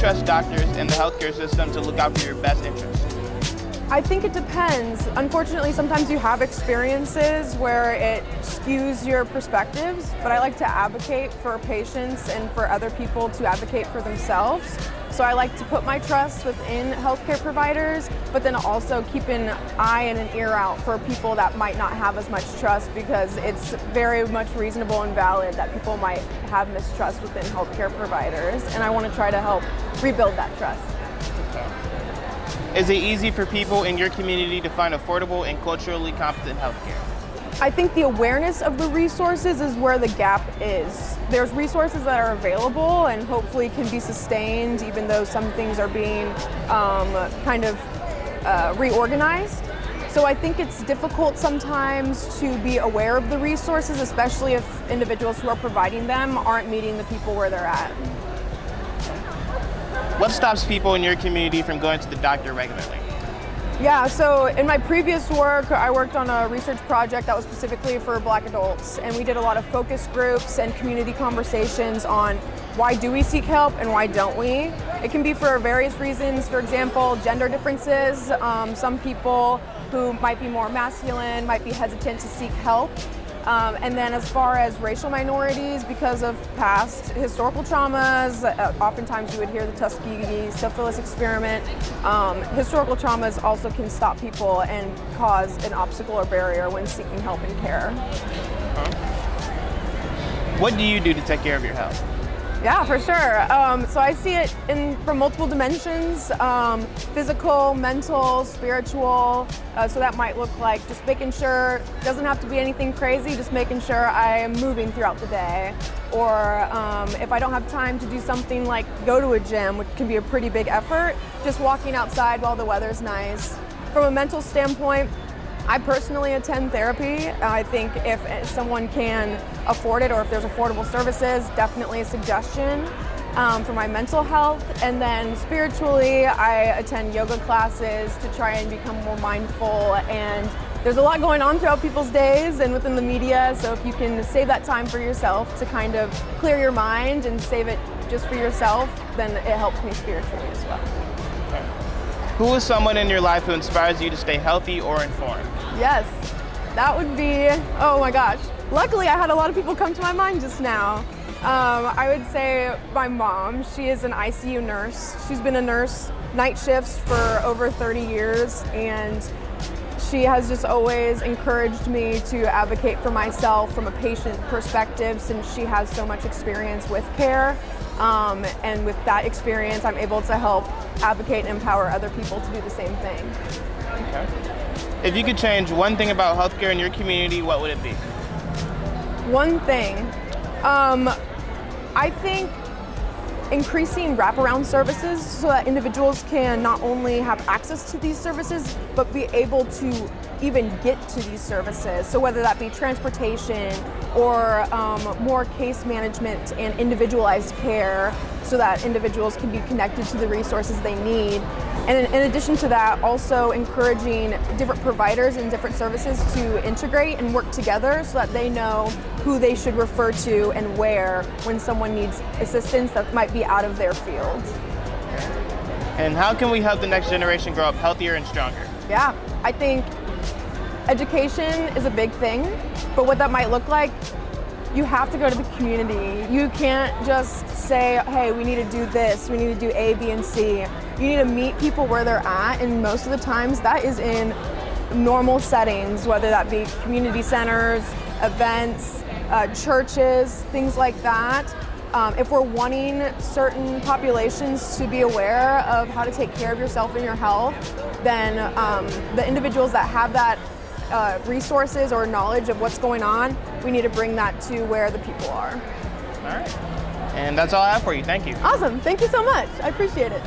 trust doctors and the healthcare system to look out for your best interests? I think it depends. Unfortunately, sometimes you have experiences where it skews your perspectives, but I like to advocate for patients and for other people to advocate for themselves. So I like to put my trust within healthcare providers, but then also keep an eye and an ear out for people that might not have as much trust, because it's very much reasonable and valid that people might have mistrust within healthcare providers, and I want to try to help rebuild that trust. Is it easy for people in your community to find affordable and culturally competent healthcare? I think the awareness of the resources is where the gap is. There's resources that are available and hopefully can be sustained, even though some things are being reorganized. So I think it's difficult sometimes to be aware of the resources, especially if individuals who are providing them aren't meeting the people where they're at. What stops people in your community from going to the doctor regularly? Yeah, so in my previous work, I worked on a research project that was specifically for Black adults, and we did a lot of focus groups and community conversations on why do we seek help and why don't we. It can be for various reasons. For example, gender differences. Some people who might be more masculine might be hesitant to seek help. And then as far as racial minorities, because of past historical traumas, oftentimes you would hear the Tuskegee syphilis experiment. Historical traumas also can stop people and cause an obstacle or barrier when seeking help and care. What do you do to take care of your health? Yeah, for sure. So I see it from multiple dimensions, physical, mental, spiritual. So that might look like just making sure, it doesn't have to be anything crazy, just making sure I am moving throughout the day. Or if I don't have time to do something like go to a gym, which can be a pretty big effort, just walking outside while the weather's nice. From a mental standpoint, I personally attend therapy. I think if someone can afford it or if there's affordable services, definitely a suggestion for my mental health. And then spiritually, I attend yoga classes to try and become more mindful. And there's a lot going on throughout people's days and within the media, so if you can save that time for yourself to kind of clear your mind and save it just for yourself, then it helps me spiritually as well. Who is someone in your life who inspires you to stay healthy or informed? Yes, that would be, oh my gosh. Luckily, I had a lot of people come to my mind just now. I would say my mom. She is an ICU nurse. She's been a nurse night shifts for over 30 years, and she has just always encouraged me to advocate for myself from a patient perspective, since she has so much experience with care. And with that experience, I'm able to help advocate and empower other people to do the same thing. Okay. If you could change one thing about healthcare in your community, what would it be? One thing, I think increasing wraparound services so that individuals can not only have access to these services, but be able to even get to these services. So whether that be transportation or more case management and individualized care, so that individuals can be connected to the resources they need. And in addition to that, also encouraging different providers and different services to integrate and work together so that they know who they should refer to and where when someone needs assistance that might be out of their field. And how can we help the next generation grow up healthier and stronger? Yeah, I think education is a big thing, but what that might look like, you have to go to the community. You can't just say, hey, we need to do this, we need to do A, B, and C. You need to meet people where they're at, and most of the times that is in normal settings, whether that be community centers, events, churches, things like that. If we're wanting certain populations to be aware of how to take care of yourself and your health, then the individuals that have that resources or knowledge of what's going on, we need to bring that to where the people are. All right. And that's all I have for you. Thank you. Awesome. Thank you so much. I appreciate it.